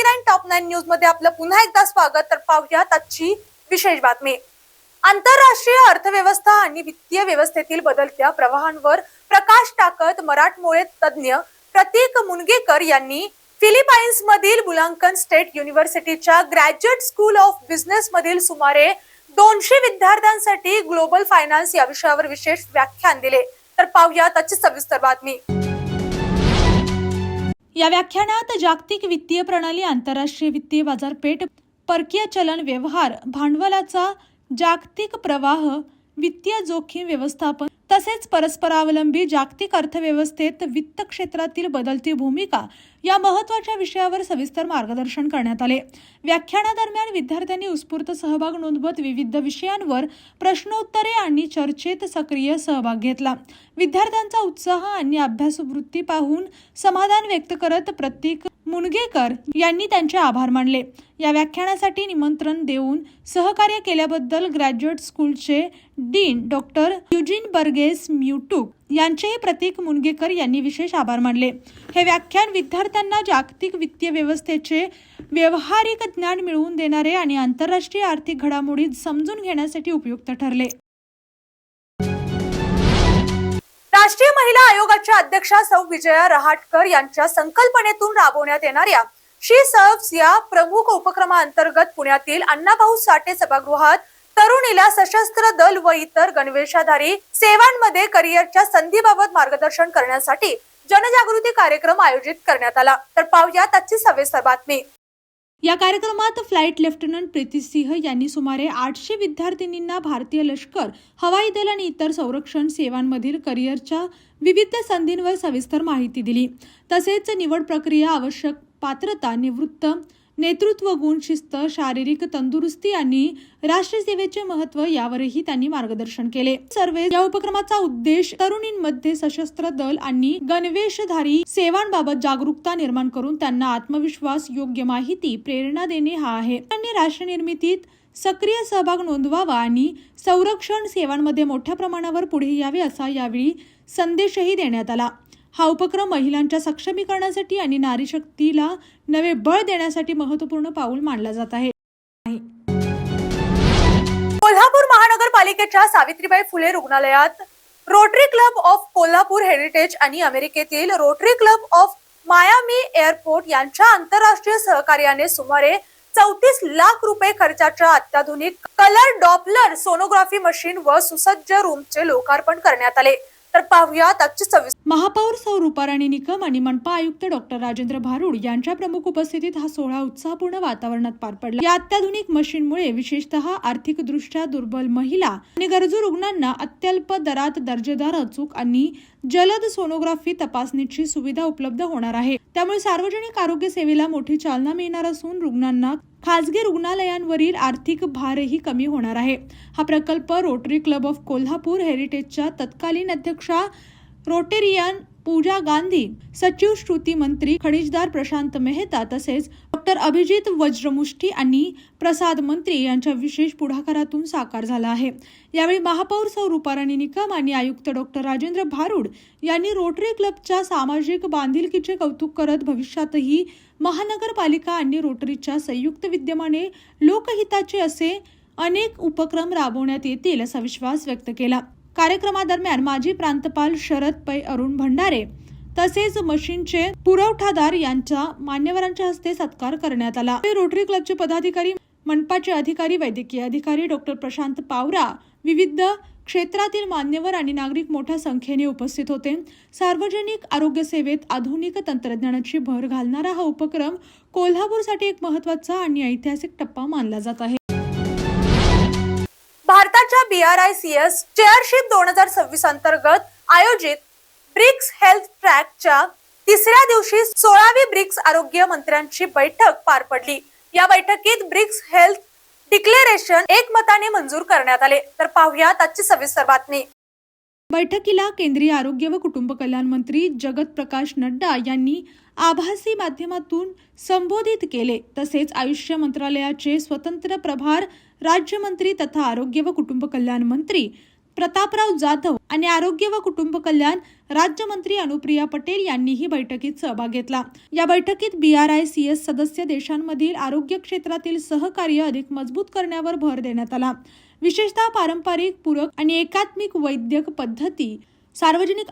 TV9 top 9 news मध्ये आपलं पुन्हा एकदा स्वागत. तर पाहूयात आजची विशेष बातमी. आंतरराष्ट्रीय अर्थव्यवस्था आणि वित्तीय व्यवस्थेतील बदलत्या प्रवाहांवर प्रकाश टाकत मराठमोळे तज्ञ प्रतीक मुनगेकर यांनी फिलिपाईन्स मधील बुलांकन स्टेट युनिव्हर्सिटीच्या ग्रॅज्युएट स्कूल ऑफ बिझनेस मधील सुमारे 200 विद्यार्थ्यांसाठी ग्लोबल फायनान्स या विषयावर विशेष व्याख्यान दिले. तर पाहूयात आजची सविस्तर बातमी. या व्याख्यानात जागतिक वित्तीय प्रणाली, आंतरराष्ट्रीय वित्तीय बाजारपेठ, परकीय चलन व्यवहार, भांडवलाचा जागतिक प्रवाह, वित्तीय जोखीम व्यवस्थापन तसेच परस्परावलंबी जागतिक अर्थव्यवस्थेत वित्त क्षेत्रातील बदलती भूमिका या महत्त्वाच्या विषयावर सविस्तर मार्गदर्शन करण्यात आले. व्याख्यानादरम्यान विद्यार्थ्यांनी उत्स्फूर्त सहभाग नोंदवत विविध विषयांवर प्रश्नोत्तरे आणि चर्चेत सक्रिय सहभाग घेतला. विद्यार्थ्यांचा उत्साह आणि अभ्यासवृत्ती पाहून समाधान व्यक्त करत प्रतीक मुनगेकर यांनी त्यांचे आभार मानले. या व्याख्यानासाठी निमंत्रण देऊन सहकार्य केल्याबद्दल ग्रॅज्युएट स्कूलचे डीन डॉक्टर युजीन बर्गेस म्युटुक यांचेही प्रतीक मुनगेकर यांनी विशेष आभार मानले. हे व्याख्यान विद्यार्थ्यांना जागतिक वित्तीय व्यवस्थेचे व्यावहारिक ज्ञान मिळवून देणारे आणि आंतरराष्ट्रीय आर्थिक घडामोडी समजून घेण्यासाठी उपयुक्त ठरले. राष्ट्रीय महिला आयोगाच्या अध्यक्षा सौ विजया रहाटकर यांच्या संकल्पनेतून राबवण्यात येणाऱ्या शी सर्व्स या प्रमुख उपक्रमाअंतर्गत पुण्यातील अण्णाभाऊ साठे सभागृहात तरुणीला सशस्त्र दल व इतर गणवेशाधारी सेवांमध्ये करिअरच्या संधीबाबत मार्गदर्शन करण्यासाठी जनजागृती कार्यक्रम आयोजित करण्यात आला. तर पाहूयात आजची सविस्तर बातमी. या कार्यक्रमात फ्लाइट लेफ्टनंट प्रीती सिंह यांनी सुमारे 800 विद्यार्थिनींना भारतीय लष्कर, हवाई दल आणि इतर संरक्षण सेवांमधील करिअरच्या विविध संधींवर सविस्तर माहिती दिली. तसेच निवड प्रक्रिया, आवश्यक पात्रता, निवृत्त नेतृत्व गुण, शिस्त, शारीरिक तंदुरुस्ती आणि राष्ट्रसेवेचे महत्त्व यावरही त्यांनी मार्गदर्शन केले. सर्वे या उपक्रमाचा उद्देश तरुणींमध्ये सशस्त्र दल आणि गणवेशधारी सेवांबाबत जागरूकता निर्माण करून त्यांना आत्मविश्वास, योग्य माहिती, प्रेरणा देणे हा आहे. त्यांनी राष्ट्र निर्मितीत सक्रिय सहभाग नोंदवावा आणि संरक्षण सेवांमध्ये मोठ्या प्रमाणावर पुढे यावे असा यावेळी संदेशही देण्यात आला. हा उपक्रम महिलांच्या सक्षमीकरणासाठी आणि नारी शक्तीला नवे बळ देण्यासाठी महत्त्वपूर्ण पाऊल मानला जात आहे. कोल्हापूर महानगरपालिकेच्या सावित्रीबाई फुले रुग्णालयात rotary club of Kolhapur heritage आणि अमेरिकेतील rotary club of Miami airport यांच्या आंतरराष्ट्रीय सहकार्याने सुमारे 34 लाख रुपये खर्चाच्या अत्याधुनिक कलर डॉपलर सोनोग्राफी मशीन व सुसज्ज रूमचे लोकार्पण करण्यात आले. तर पाहूयात आजची सविस्तर. महापौर सौ रूपाराणी निकम आणि मनपा आयुक्त डॉक्टर राजेंद्र भारुड यांच्या प्रमुख उपस्थितीत हा सोहळा उत्साहपूर्ण वातावरणात पार पडला. या अत्याधुनिक मशीनमुळे विशेषतः आर्थिकदृष्ट्या दुर्बल महिला आणि गरजू रुग्णांना अत्यल्प दरात दर्जेदार, अचूक आणि जलद सोनोग्राफी तपासणीची सुविधा उपलब्ध होणार आहे. त्यामुळे सार्वजनिक आरोग्य सेवेला मोठी चालना मिळणार असून रुग्णांना खासगी रुग्णालयांवरील आर्थिक भारही कमी होणार आहे. हा प्रकल्प रोटरी क्लब ऑफ कोल्हापूर हेरिटेजच्या तत्कालीन अध्यक्षा रोटेरियन पूजा गांधी, सचिव श्रुती मंत्री खनिजदार प्रशांत मेहता तसेच डॉक्टर अभिजित वज्रमुष्टी आणि प्रसाद मंत्री यांच्या विशेष पुढाकारातून साकार झाला आहे. यावेळी महापौर सौ रूपाराणी निकम आणि आयुक्त डॉक्टर राजेंद्र भारुड यांनी रोटरी क्लबच्या सामाजिक बांधिलकीचे कौतुक करत भविष्यातही महानगरपालिका आणि रोटरीच्या संयुक्त विद्यमाने लोकहिताचे असे अनेक उपक्रम राबवण्यात येतील असा विश्वास व्यक्त केला. कार्यक्रमादरम्यान माजी प्रांतपाल शरद पै, अरुण भंडारे तसेच मशीनचे पुरवठादार यांचा मान्यवरांच्या हस्ते सत्कार करण्यात आला. रोटरी क्लबचे पदाधिकारी, मनपाचे अधिकारी, वैद्यकीय अधिकारी, डॉक्टर प्रशांत पावरा, विविध क्षेत्रातील मान्यवर आणि नागरिक मोठ्या संख्येने उपस्थित होते. सार्वजनिक आरोग्य सेवेत आधुनिक तंत्रज्ञानाची भर घालणारा हा उपक्रम कोल्हापूरसाठी एक महत्त्वाचा आणि ऐतिहासिक टप्पा मानला जात आहे. भारताच्या BRICS चेअरशिप 2026 अंतर्गत आयोजित ब्रिक्स हेल्थ ट्रॅकच्या तिसऱ्या दिवशी 16वी ब्रिक्स आरोग्य मंत्र्यांची बैठक पार पडली. या बैठकीत ब्रिक्स हेल्थ डिक्लेरेशन एकमताने मंजूर करण्यात आले. तर पाहूयात आजची सविस्तर बातमी. बैठकीला केंद्रीय आरोग्य व कुटुंब कल्याण मंत्री जगत प्रकाश नड्डा यांनी आभासी माध्यमातून संबोधित केले. तसेच आयुष मंत्रालयाचे स्वतंत्र प्रभार राज्यमंत्री तथा आरोग्य व कुटुंब कल्याण मंत्री प्रतापराव जाधव आणि आरोग्य व कुटुंब कल्याण राज्यमंत्री अनुप्रिया पटेल यांनीही बैठकीत सहभाग घेतला। या बैठकीत BRICS सदस्य देशांमधील आरोग्य क्षेत्रातील सहकार्य अधिक मजबूत करण्यावर भर देण्यात आला। विशेषतः पारंपरिक, पूरक आणि एकात्मिक वैद्यक पद्धती, सार्वजनिक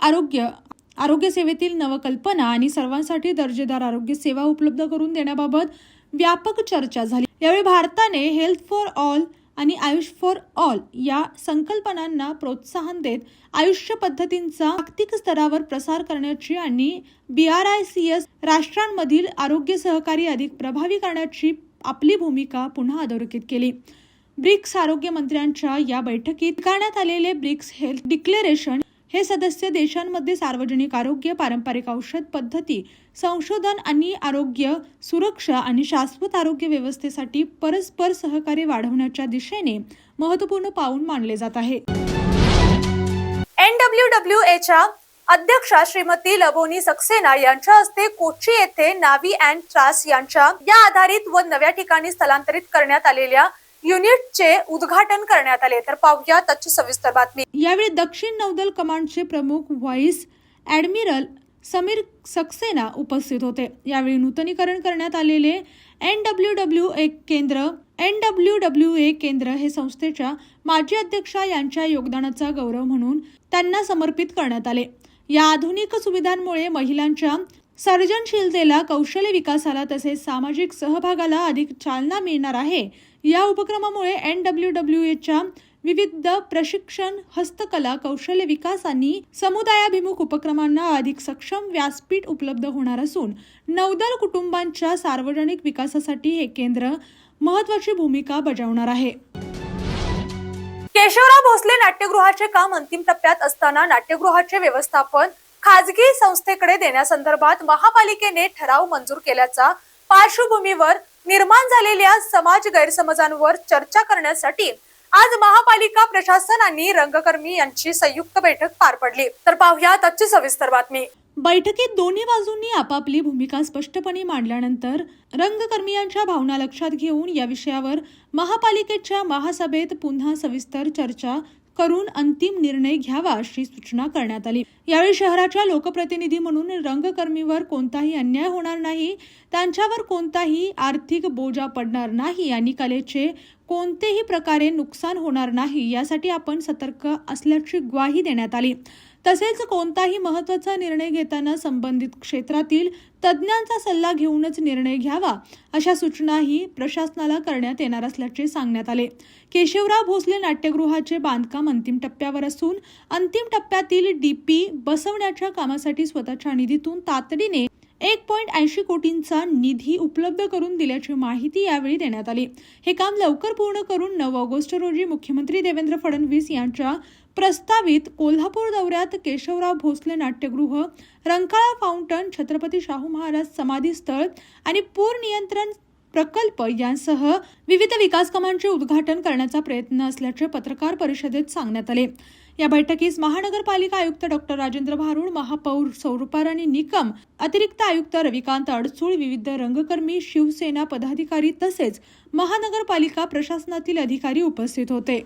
आरोग्य सेवेतील नवकल्पना आणि सर्वांसाठी दर्जेदार आरोग्य सेवा उपलब्ध करून देण्याबाबत व्यापक चर्चा झाली। यावेळी भारताने हेल्थ फॉर ऑल आणि आयुष फॉर ऑल या संकल्पनांना प्रोत्साहन देत आयुष्य पद्धतींचा जागतिक स्तरावर प्रसार करण्याची आणि BRICS राष्ट्रांमधील आरोग्य सहकार्य अधिक प्रभावी करण्याची आपली भूमिका पुन्हा अधोरेखित केली। ब्रिक्स आरोग्य मंत्र्यांच्या या बैठकीत करण्यात आलेले ब्रिक्स हेल्थ डिक्लेरेशन हे सदस्य देशांमध्ये सार्वजनिक आरोग्य, पारंपरिक औषध पद्धती, संशोधन आणि आरोग्य सुरक्षा आणि शाश्वत आरोग्य व्यवस्थेसाठी परस्पर सहकार्य वाढवण्याच्या दिशेने महत्त्वपूर्ण पाऊल मानले जात आहे। NWWAच्या अध्यक्षा श्रीमती लबोनी सक्सेना यांच्या हस्ते कोची येथे नाव्ही अँड ट्रास यांच्या या आधारित व नव्या ठिकाणी स्थलांतरित करण्यात आलेल्या युनिटचे उद्घाटन करण्यात आले। तर पाहूया त्याची सविस्तर बातमी। यावेळी दक्षिण नौदल कमांडचे प्रमुख व्हाईस ॲडमिरल समीर सक्सेना उपस्थित होते। यावेळी नूतनीकरण करण्यात आलेले NWWA केंद्र हे संस्थेच्या माजी अध्यक्षा यांच्या योगदानाचा गौरव म्हणून त्यांना समर्पित करण्यात आले। या आधुनिक सुविधांमुळे महिलांच्या सर्जनशीलतेला, कौशल्य विकासाला तसेच सामाजिक सहभागाला अधिक चालना मिळणार आहे। या उपक्रमामुळे NWWAच्या विविध प्रशिक्षण, हस्तकला, कौशल्य विकास आणि समुदायाभिमुख उपक्रमांना अधिक सक्षम व्यासपीठ उपलब्ध होणार असून नौदल कुटुंबांच्या सार्वजनिक विकासासाठी हे केंद्र महत्त्वाची भूमिका बजावणार आहे। केशवराव भोसले नाट्यगृहाचे काम अंतिम टप्प्यात असताना नाट्यगृहाचे व्यवस्थापन खाजगी संस्थेकडे देण्यासंदर्भात महापालिकेने ठराव मंजूर केल्याच्या पार्श्वभूमीवर निर्माण झालेल्या समाज गैरसमजांवर चर्चा करण्यासाठी आज महापालिका प्रशासन आणि रंगकर्मी यांची संयुक्त बैठक पार पडली। तर पाहूया त्याची सविस्तर बातमी। बैठकीत दोन्ही बाजूंनी आपापली भूमिका स्पष्टपणे मांडल्यानंतर रंगकर्मियांच्या भावना लक्षात घेऊन या विषयावर महापालिकेच्या महासभेत पुन्हा सविस्तर चर्चा करून अंतिम निर्णय घ्यावा अशी सूचना करण्यात आली। यावेळी शहराच्या लोकप्रतिनिधी म्हणून रंगकर्मीवर कोणताही अन्याय होणार नाही, त्यांच्यावर कोणताही आर्थिक बोजा पडणार नाही आणि कलेचे कोणतेही प्रकारे नुकसान होणार नाही यासाठी आपण सतर्क असल्याची ग्वाही देण्यात आली। तसेच कोणताही महत्त्वाचा निर्णय घेताना संबंधित क्षेत्रातील तज्ज्ञांचा सल्ला घेऊनच निर्णय घ्यावा अशा सूचनाही प्रशासनाला करण्यात येणार असल्याचे सांगण्यात आले। केशवराव भोसले नाट्यगृहाचे बांधकाम अंतिम टप्प्यावर असून अंतिम टप्प्यातील DP बसवण्याच्या कामासाठी स्वतःच्या निधीतून तातडीने 1.80 कोटींचा निधी उपलब्ध करून दिल्याची माहिती यावेळी देण्यात आली। हे काम लवकर पूर्ण करून 9 ऑगस्ट रोजी मुख्यमंत्री देवेंद्र फडणवीस यांच्या प्रस्तावित कोल्हापूर दौऱ्यात केशवराव भोसले नाट्यगृह, रंकाळा फाउंटन, छत्रपती शाहू महाराज समाधी स्थळ आणि पूर नियंत्रण प्रकल्प यांसह विविध विकास कामांचे उद्घाटन करण्याचा प्रयत्न असल्याचे पत्रकार परिषदेत सांगण्यात आले। या बैठकीस महानगरपालिका आयुक्त डॉक्टर राजेंद्र भारुड, महापौर सौरूपाराणी निकम, अतिरिक्त आयुक्त रविकांत अडसूळ, विविध रंगकर्मी, शिवसेना पदाधिकारी तसेच महानगरपालिका प्रशासनातील अधिकारी उपस्थित होते।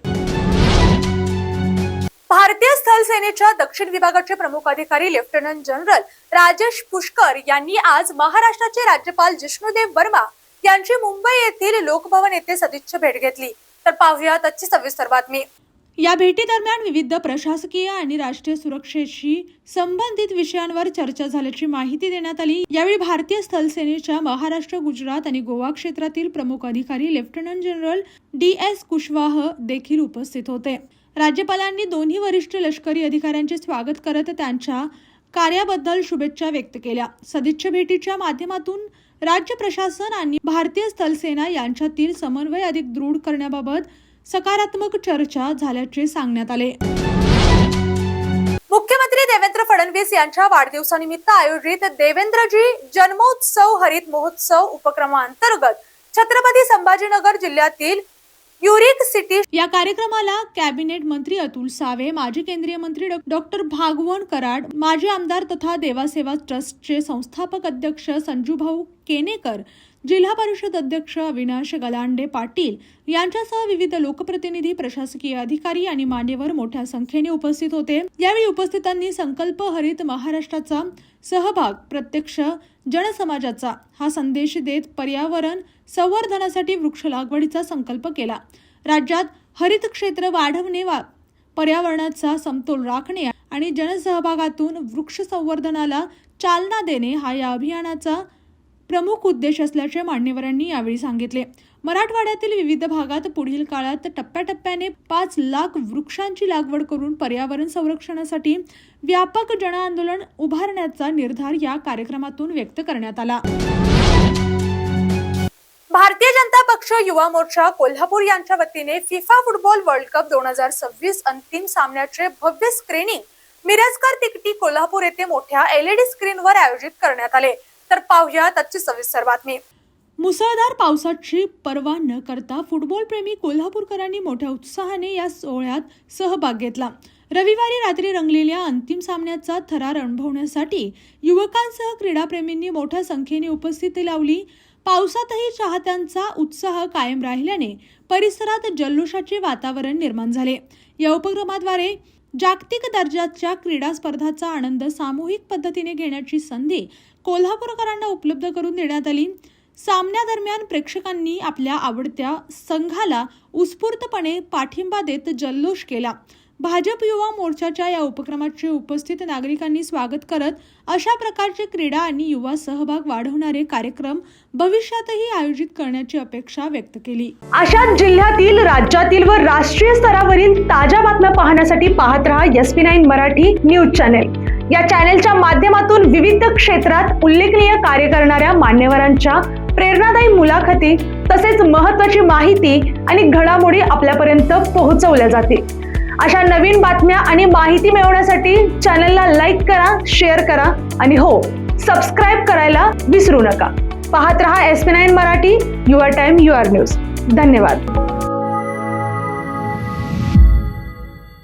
भारतीय स्थल सेनेच्या दक्षिण विभागाचे प्रमुख अधिकारी लेफ्टनंट जनरल राजेश पुष्कर यांनी आज महाराष्ट्राचे राज्यपाल जिष्णुदेव वर्मा यांची मुंबई येथील लोकभवन येथे सदिच्छा भेट घेतली। तर पाहूया त्याची सविस्तर बातमी। या भेटीदरम्यान विविध प्रशासकीय आणि राष्ट्रीय सुरक्षेशी संबंधित विषयांवर चर्चा झाल्याची माहिती देण्यात आली। यावेळी भारतीय स्थल सेनेच्या महाराष्ट्र, गुजरात आणि गोवा क्षेत्रातील प्रमुख अधिकारी लेफ्टनंट जनरल DS कुशवाह देखील उपस्थित होते। राज्यपालांनी दोन्ही वरिष्ठ लष्करी अधिकाऱ्यांचे स्वागत करत त्यांच्या कार्याबद्दल शुभेच्छा व्यक्त केल्या। सदिच्छा भेटीच्या माध्यमातून राज्य प्रशासन आणि भारतीय स्थल सेना यांच्यातील समन्वय अधिक दृढ करण्याबाबत सकारात्मक चर्चा झाल्याचे सांगण्यात आले। मुख्यमंत्री देवेंद्र फडणवीस यांच्या वाढदिवसानिमित्त आयोजित देवेंद्रजी जन्मोत्सव हरित महोत्सव उपक्रमांतर्गत छत्रपती संभाजीनगर जिल्ह्यातील युरिक सिटी या कार्यक्रमाला कॅबिनेट मंत्री अतुल सावे, माजी केंद्रीय मंत्री डॉक्टर भागवन कराड, माजी आमदार तथा देवासेवा ट्रस्टचे संस्थापक अध्यक्ष संजूभाऊ केनेकर, जिल्हा परिषद अध्यक्ष अविनाश गलांडे पाटील यांच्यासह विविध लोकप्रतिनिधी, प्रशासकीय अधिकारी आणि मान्यवर मोठ्या संख्येने उपस्थित होते. यावेळी उपस्थितांनी संकल्प हरित महाराष्ट्राचा सहभाग प्रत्यक्ष जनसमाजाचा हा संदेश देत पर्यावरण संवर्धनासाठी वृक्ष लागवडीचा संकल्प केला. राज्यात हरित क्षेत्र वाढवणे, पर्यावरणाचा समतोल राखणे आणि जनसहभागातून वृक्ष संवर्धनाला चालना देणे हा या अभियानाचा प्रमुख उद्देश असल्याचे मान्यवरांनी यावेळी सांगितले. मराठवाड्यातील विविध भागात पुढील काळात टप्प्याटप्प्याने 5 लाख वृक्षांची लागवड करून पर्यावरण संरक्षणासाठी व्यापक जनआंदोलन उभारण्याचा निर्धार या कार्यक्रमातून व्यक्त करण्यात आला. भारतीय जनता पक्ष युवा मोर्चा कोल्हापूर यांच्या वतीने फिफा फुटबॉल वर्ल्ड कप 2026 अंतिम सामन्याचे भव्य स्क्रीनिंग मिरजकर तिकटी कोल्हापूर येथे मोठ्या LED स्क्रीनवर आयोजित करण्यात आले. तर पाहूया त्याची सविस्तर बातमी. मुसळधार पावसाची पर्वा न करता फुटबॉल प्रेमी कोल्हापूरकरांनी मोठ्या उत्साहाने या सोहळ्यात सहभाग घेतला. रविवारी रात्री रंगलेल्या अंतिम सामन्याचा थरार अनुभवण्यासाठी युवकांसह क्रीडाप्रेमींनी मोठ्या संख्येने उपस्थिती लावली. पावसातही चाहत्यांचा उत्साह कायम राहिल्याने परिसरात जल्लोषाचे वातावरण निर्माण झाले. या उपक्रमाद्वारे जागतिक दर्जाच्या क्रीडा स्पर्धांचा आनंद सामूहिक पद्धतीने घेण्याची संधी कोल्हापूरकरांना उपलब्ध करून देण्यात आली. सामन्यादरम्यान प्रेक्षकांनी आपल्या आवडत्या संघाला उत्स्फूर्तपणे पाठिंबा देत जल्लोष केला. भाजप युवा मोर्चाच्या या उपक्रमाचे उपस्थित नागरिकांनी स्वागत करत अशा प्रकारचे क्रीडा आणि युवा सहभाग वाढवणारे कार्यक्रम भविष्यातही आयोजित करण्याची अपेक्षा व्यक्त केली. अशाच जिल्ह्यातील, राज्यातील व राष्ट्रीय स्तरावरील ताज्या बातम्या पाहण्यासाठी पाहत रहा SP9 मराठी न्यूज चॅनेल. या चॅनेलच्या माध्यमातून विविध क्षेत्रात उल्लेखनीय कार्य करणाऱ्या मान्यवरांच्या प्रेरणादायी मुलाखती तसेच महत्त्वाची माहिती आणि घडामोडी आपल्यापर्यंत पोहोचवल्या जातील. अशा नवीन बातम्या आणि माहिती मिळवण्यासाठी चॅनलला लाईक करा, शेअर करा आणि हो, सबस्क्राईब करायला विसरू नका. पाहत रहा SP9 Marathi, your time your news. धन्यवाद.